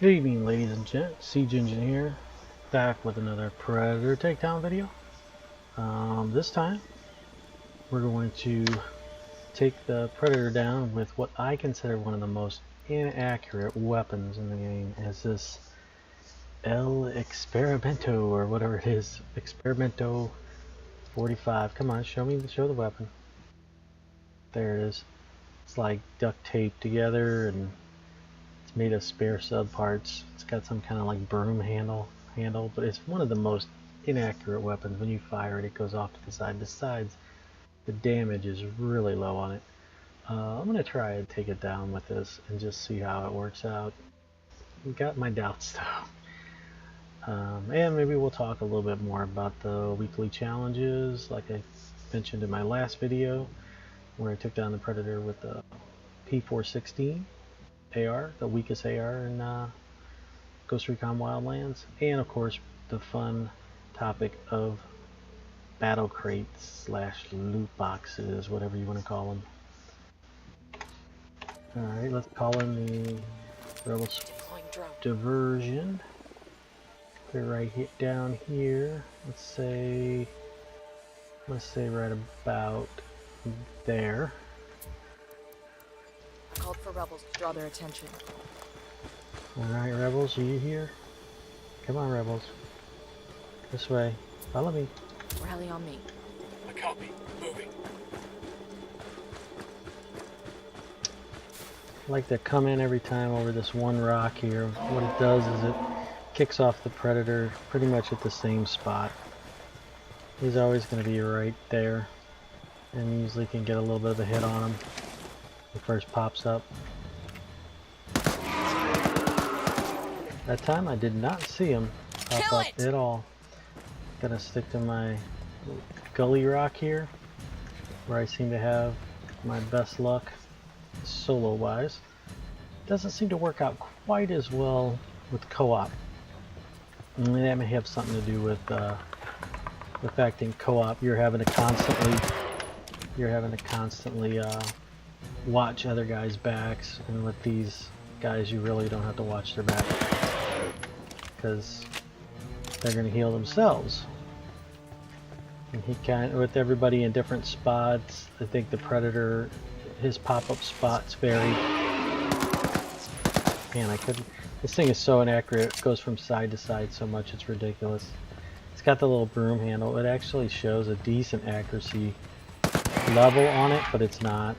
Good evening, ladies and gents. Siege Engine here, back with another Predator Takedown video. This time, we're going to take the Predator down with what I consider one of the most inaccurate weapons in the game, as this El Experimento, or whatever it is, Experimento 45. Come on, show the weapon. There it is. It's like duct taped together, and it's made of spare sub parts. It's got some kind of like broom handle, but it's one of the most inaccurate weapons. When you fire it, it goes off to the side. Besides, the damage is really low on it. I'm gonna try and take it down with this and just see how it works out. Got my doubts though. And maybe we'll talk a little bit more about the weekly challenges, like I mentioned in my last video, where I took down the Predator with the P416 AR, the weakest AR in Ghost Recon Wildlands, and of course the fun topic of battle crates / loot boxes, whatever you want to call them. Alright, let's call in the Rebel diversion. Put it right down here. Let's say right about there. Called for rebels to draw their attention. Alright, rebels, are you here? Come on, rebels. This way. Follow me. Rally on me. A copy. Moving. I like to come in every time over this one rock here. What it does is it kicks off the Predator pretty much at the same spot. He's always going to be right there, and usually can get a little bit of a hit on him when he first pops up. That time I did not see him pop up at all. Gonna stick to my gully rock here, where I seem to have my best luck solo wise. Doesn't seem to work out quite as well with co-op. That may have something to do with the fact in co-op you're having to constantly watch other guys' backs, and with these guys you really don't have to watch their back because they're going to heal themselves. And he with everybody in different spots. I think the Predator, his pop-up spots vary. Man, I couldn't. This thing is so inaccurate. It goes from side to side so much, it's ridiculous. It's got the little broom handle. It actually shows a decent accuracy level on it, but it's not.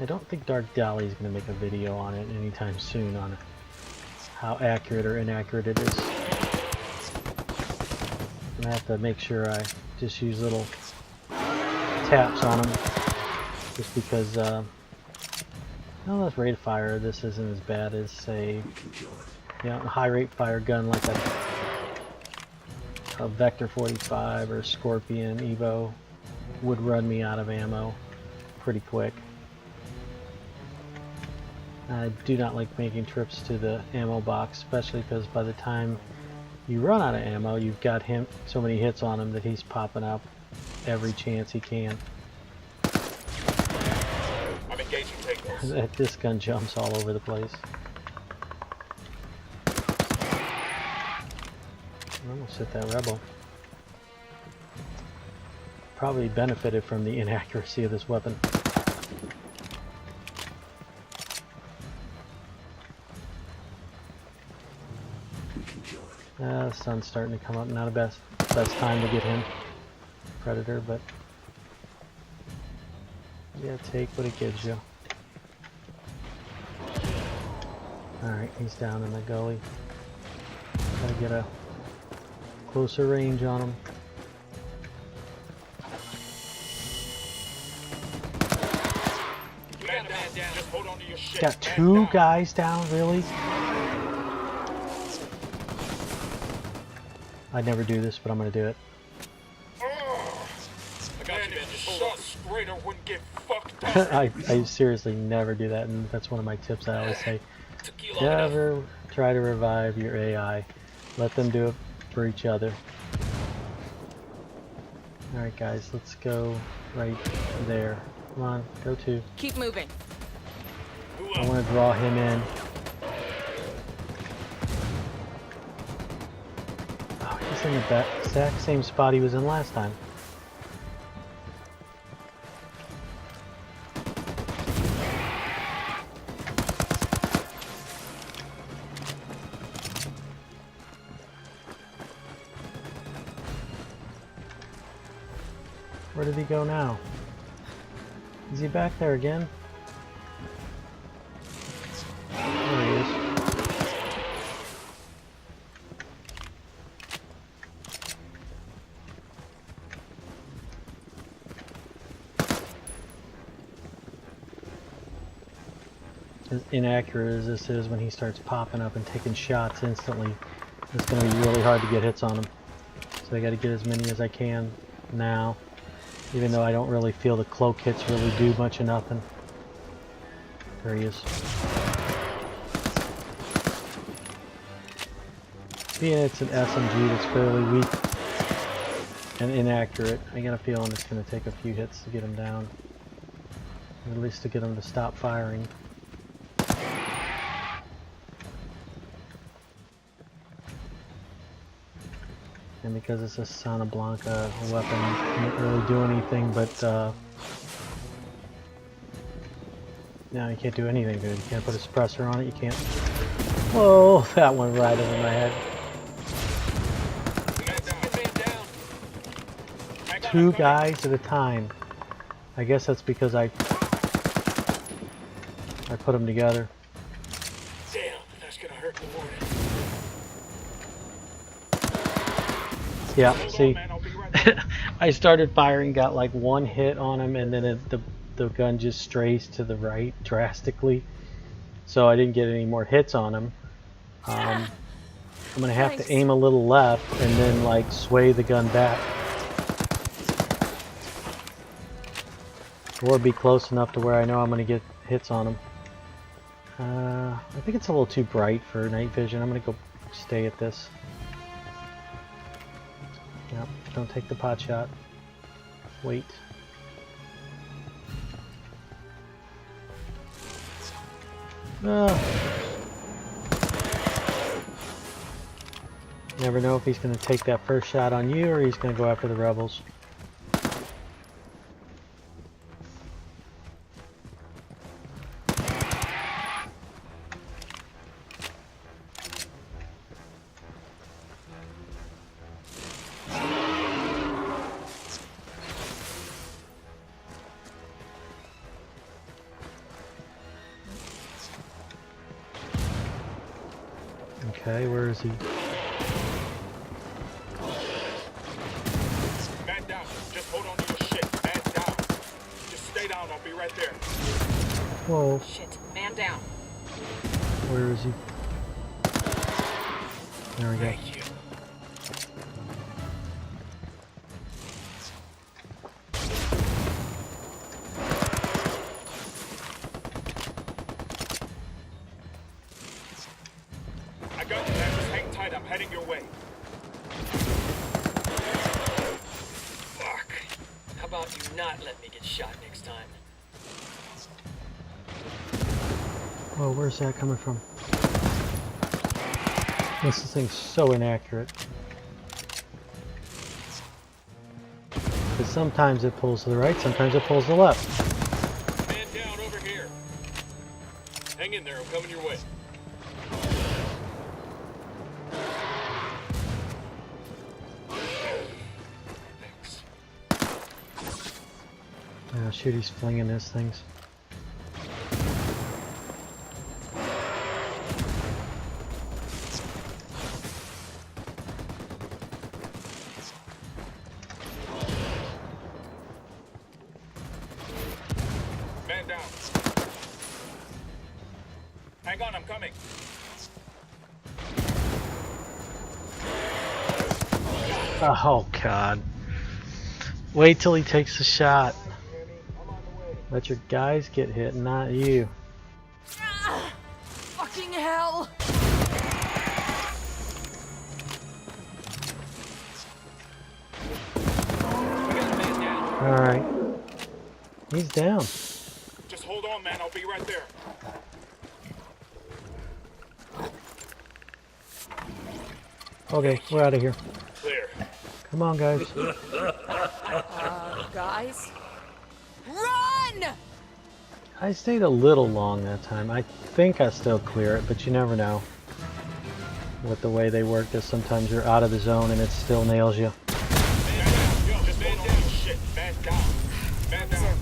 I don't think Dark Dolly is going to make a video on it anytime soon on how accurate or inaccurate it is. I have to make sure I just use little taps on them, just because let's rate of fire. This isn't as bad as, say, a high rate fire gun like a Vector 45 or Scorpion Evo would run me out of ammo pretty quick. I do not like making trips to the ammo box, especially because by the time you run out of ammo, you've got him so many hits on him that he's popping up every chance he can. I'm engaging takeaways. This gun jumps all over the place. I almost hit that rebel. Probably benefited from the inaccuracy of this weapon. The sun's starting to come up. Not the best time to get him, Predator, but yeah, take what it gives you. Alright, he's down in the gully. Gotta get a closer range on him. Man down. Just hold on to your shit. Got two guys down, really? I'd never do this, but I'm gonna do it. I got you, man. Just shot straight or wouldn't get fucked up. I seriously never do that, and that's one of my tips I always say. Never try to revive your AI. Let them do it for each other. Alright guys, let's go right there. Come on, go to. Keep moving. I want to draw him in. Oh, he's in the exact same spot he was in last time. Where did he go now? Is he back there again? There he is. As inaccurate as this is, when he starts popping up and taking shots instantly, it's going to be really hard to get hits on him. So I got to get as many as I can now. Even though I don't really feel the cloak hits really do much of nothing. There he is. Being it's an SMG that's fairly weak and inaccurate, I got a feeling it's going to take a few hits to get him down. Or at least to get him to stop firing. And because it's a Santa Blanca weapon, you can't really do anything but, no, you can't do anything good. You can't put a suppressor on it, you can't... Whoa, that went right over my head. Two guys at a time. I guess that's because I put them together. Damn, that's gonna hurt in the morning. Yeah, see, I started firing, got like one hit on him, and then the gun just strays to the right drastically. So I didn't get any more hits on him. I'm going to have to aim a little left and then like sway the gun back. Or be close enough to where I know I'm going to get hits on him. I think it's a little too bright for night vision. I'm going to go stay at this. Yep, don't take the pot shot. Wait. Never know if he's going to take that first shot on you or he's going to go after the rebels. Okay, where is he? Man down. Just hold on to your shit. Man down. Just stay down. I'll be right there. Whoa. Shit, man down. Where is he? There we go. Thank you. I got you, man. Just hang tight. I'm heading your way. Fuck. How about you not let me get shot next time? Whoa, where's that coming from? This thing's so inaccurate. Because sometimes it pulls to the right, sometimes it pulls to the left. Man down over here. Hang in there. I'm coming your way. Thanks. Oh shoot, he's flinging his things. Man down. Hang on, I'm coming. Oh god. Wait till he takes the shot. Let your guys get hit, not you. Fucking hell! Alright. He's down. Just hold on, man. I'll be right there. Okay, we're out of here. Clear. Come on, guys. Guys? Run! I stayed a little long that time. I think I still clear it, but you never know. With the way they work, is sometimes you're out of the zone and it still nails you. Man down. Yo, just man down. Shit. Man down. Man down.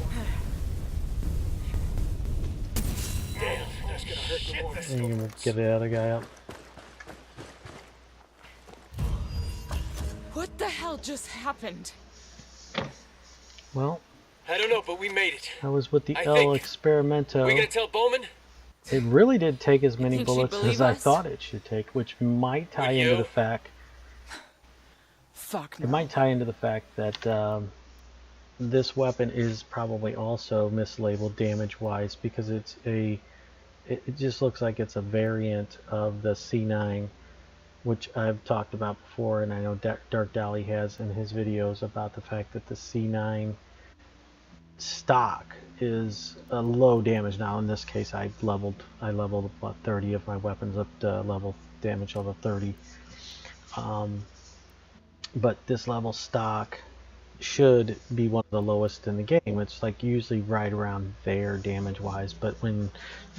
Damn, that's gonna hurt the more. And you can get the other guy up. What the hell just happened? Well, I don't know, but we made it. I was with the I El think- Experimento. Are we gonna tell Bowman? It really did take as many think she'd bullets believe as I us? thought it should take, which might tie Would into you? the fact. Fuck It no. might tie into the fact that this weapon is probably also mislabeled damage-wise because it's a. It just looks like it's a variant of the C9, which I've talked about before, and I know Dark Dally has in his videos about the fact that the C9 stock is a low damage. Now in this case I leveled about 30 of my weapons up to level damage level 30, but this level stock should be one of the lowest in the game. It's like usually right around there damage wise, but when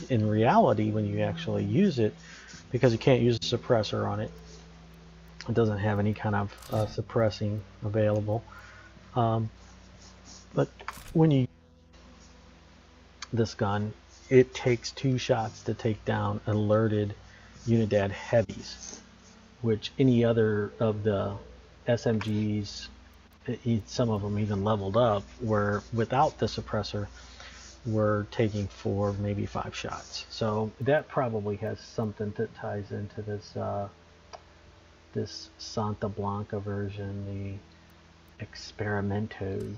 in reality when you actually use it, because you can't use a suppressor on it, it doesn't have any kind of suppressing available, but when you this gun, it takes 2 shots to take down alerted Unidad heavies, which any other of the SMGs, some of them even leveled up, were without the suppressor, were taking 4, maybe 5 shots. So that probably has something that ties into this this Santa Blanca version, the Experimento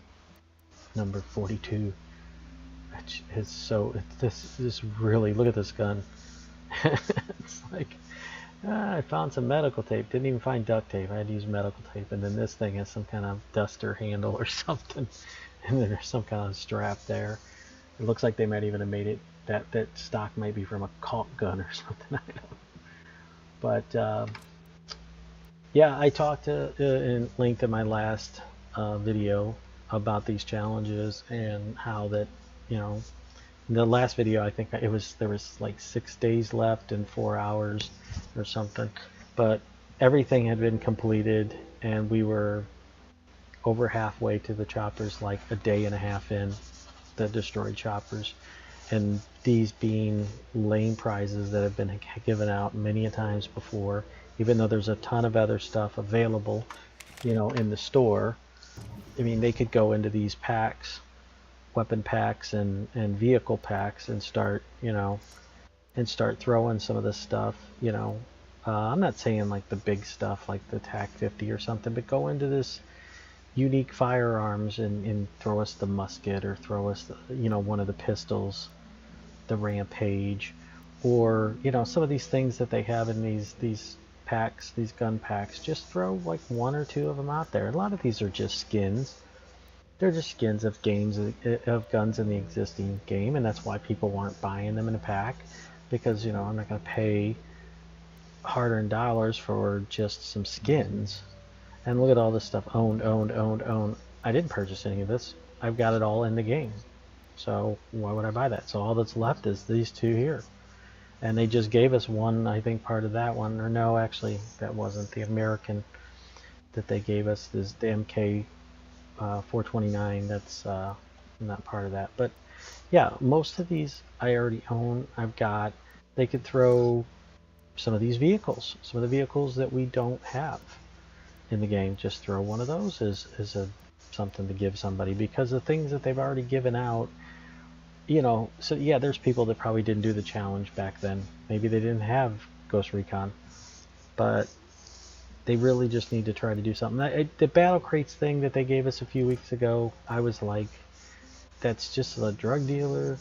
number 42. It's so this really, look at this gun. It's like I found some medical tape, didn't even find duct tape, I had to use medical tape, and then this thing has some kind of duster handle or something, and then there's some kind of strap there. It looks like they might even have made it that stock might be from a caulk gun or something. I don't know. But yeah, I talked in length in my last video about these challenges and how that, you know, in the last video I think there was like 6 days left and 4 hours or something, but everything had been completed and we were over halfway to the choppers, like a day and a half in, the destroyed choppers, and these being lane prizes that have been given out many a times before, even though there's a ton of other stuff available, you know, in the store. I mean, they could go into these packs, weapon packs and vehicle packs, and start, you know, and start throwing some of this stuff, you know. I'm not saying like the big stuff like the TAC 50 or something, but go into this unique firearms and throw us the musket, or throw us the, you know, one of the pistols, the Rampage, or, you know, some of these things that they have in these packs, these gun packs. Just throw like 1 or 2 of them out there. A lot of these are just skins. They're just skins of games, of guns in the existing game, and that's why people aren't buying them in a pack, because, you know, I'm not going to pay hard-earned dollars for just some skins. And look at all this stuff, owned. I didn't purchase any of this. I've got it all in the game, so why would I buy that? So all that's left is these 2 here, and they just gave us one, I think, part of that one, or no, actually that wasn't the American that they gave us, is the MK 429. That's not part of that. But yeah, most of these I already own. I've got, they could throw some of these vehicles, some of the vehicles that we don't have in the game. Just throw one of those as something to give somebody, because the things that they've already given out, you know. So yeah, there's people that probably didn't do the challenge back then. Maybe they didn't have Ghost Recon, but they really just need to try to do something. The battle crates thing that they gave us a few weeks ago, I was like, that's just a drug dealer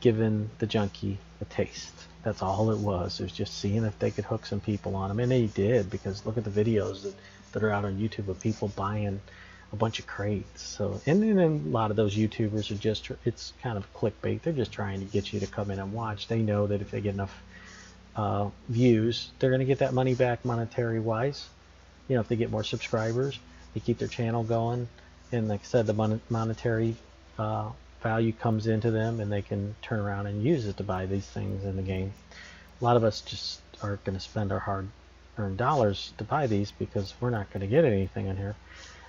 giving the junkie a taste. That's all it was. It was just seeing if they could hook some people on them, and they did, because look at the videos that are out on YouTube of people buying a bunch of crates. So, and then a lot of those YouTubers are just, it's kind of clickbait. They're just trying to get you to come in and watch. They know that if they get enough views, they're going to get that money back monetary wise. You know, if they get more subscribers, they keep their channel going, and like I said, the monetary value comes into them, and they can turn around and use it to buy these things in the game. A lot of us just aren't going to spend our hard-earned dollars to buy these because we're not going to get anything in here.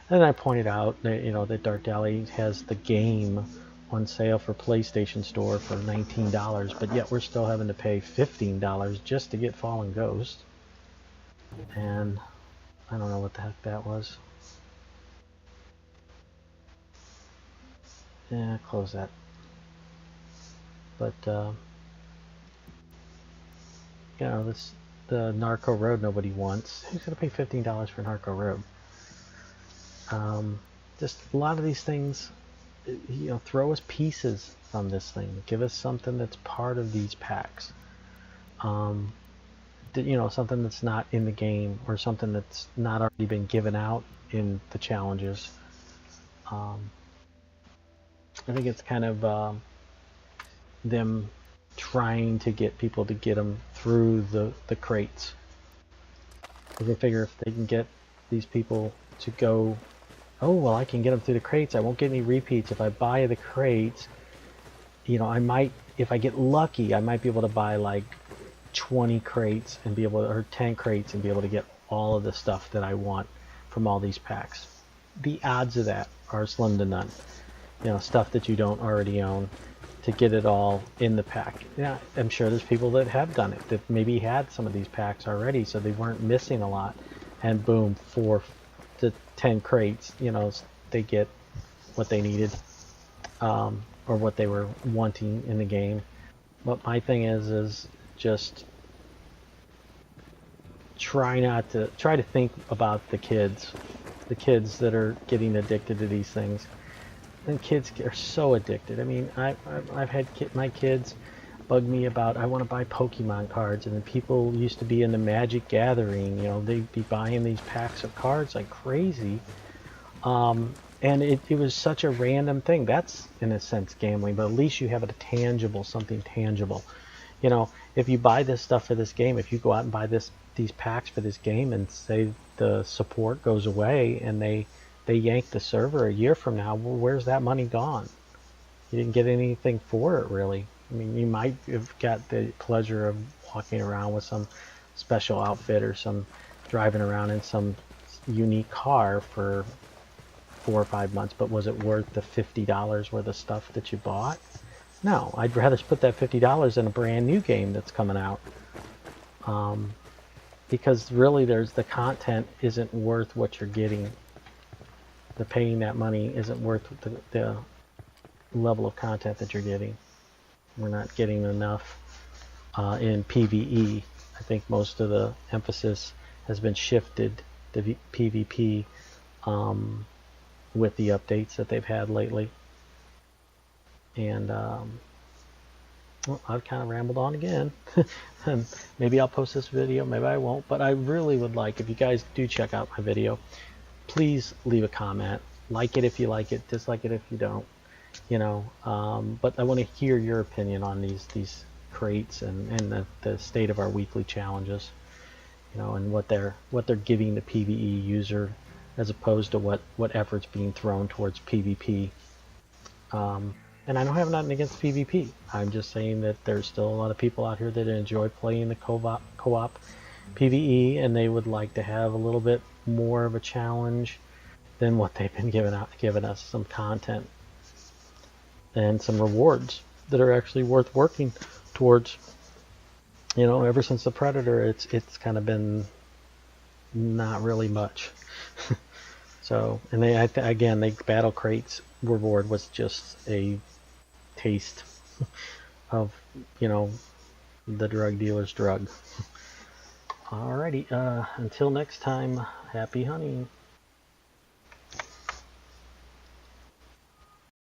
And I pointed out that, you know, that Dark Alley has the game on sale for PlayStation Store for $19, but yet we're still having to pay $15 just to get Fallen Ghost. And I don't know what the heck that was. Yeah, close that. But you know, this the Narco Road nobody wants. Who's gonna pay $15 for Narco Road? Just a lot of these things, you know, throw us pieces from this thing. Give us something that's part of these packs. You know, something that's not in the game, or something that's not already been given out in the challenges. I think it's kind of them trying to get people to get them through the crates. They figure if they can get these people to go, oh, well, I can get them through the crates, I won't get any repeats. If I buy the crates, you know, I might, if I get lucky, I might be able to buy like 20 crates and be able to, or 10 crates and be able to get all of the stuff that I want from all these packs. The odds of that are slim to none. You know, stuff that you don't already own, to get it all in the pack. Yeah, I'm sure there's people that have done it, that maybe had some of these packs already, so they weren't missing a lot, and boom, 4 to 10 crates, you know, they get what they needed, or what they were wanting in the game. But my thing is just try to think about the kids that are getting addicted to these things. And kids are so addicted. I mean, I've had my kids bug me about, I want to buy Pokemon cards, and then people used to be in the Magic Gathering, you know, they'd be buying these packs of cards like crazy. And it was such a random thing. That's, in a sense, gambling, but at least you have something tangible. You know, if you buy this stuff for this game, if you go out and buy these packs for this game, and say the support goes away and they yank the server a year from now, well, where's that money gone? You didn't get anything for it, really. I mean, you might have got the pleasure of walking around with some special outfit, or some driving around in some unique car for 4 or 5 months, but was it worth the $50 worth of stuff that you bought? No, I'd rather put that $50 in a brand new game that's coming out. Because really, the content isn't worth what you're getting. The paying that money isn't worth the level of content that you're getting. We're not getting enough in PvE. I think most of the emphasis has been shifted to PvP with the updates that they've had lately. And well, I've kind of rambled on again. And maybe I'll post this video, maybe I won't, but I really would like, if you guys do check out my video, please leave a comment. Like it if you like it, dislike it if you don't. You know, but I want to hear your opinion on these crates and the state of our weekly challenges. You know, and what they're giving the PvE user, as opposed to what effort's being thrown towards PvP. And I don't have nothing against PvP. I'm just saying that there's still a lot of people out here that enjoy playing the co-op PvE, and they would like to have a little bit more of a challenge than what they've been giving us some content and some rewards that are actually worth working towards. You know, ever since the Predator, it's kind of been not really much. So, and they battle crates reward was just a taste of, you know, the drug dealer's drug. Alrighty, until next time, happy hunting.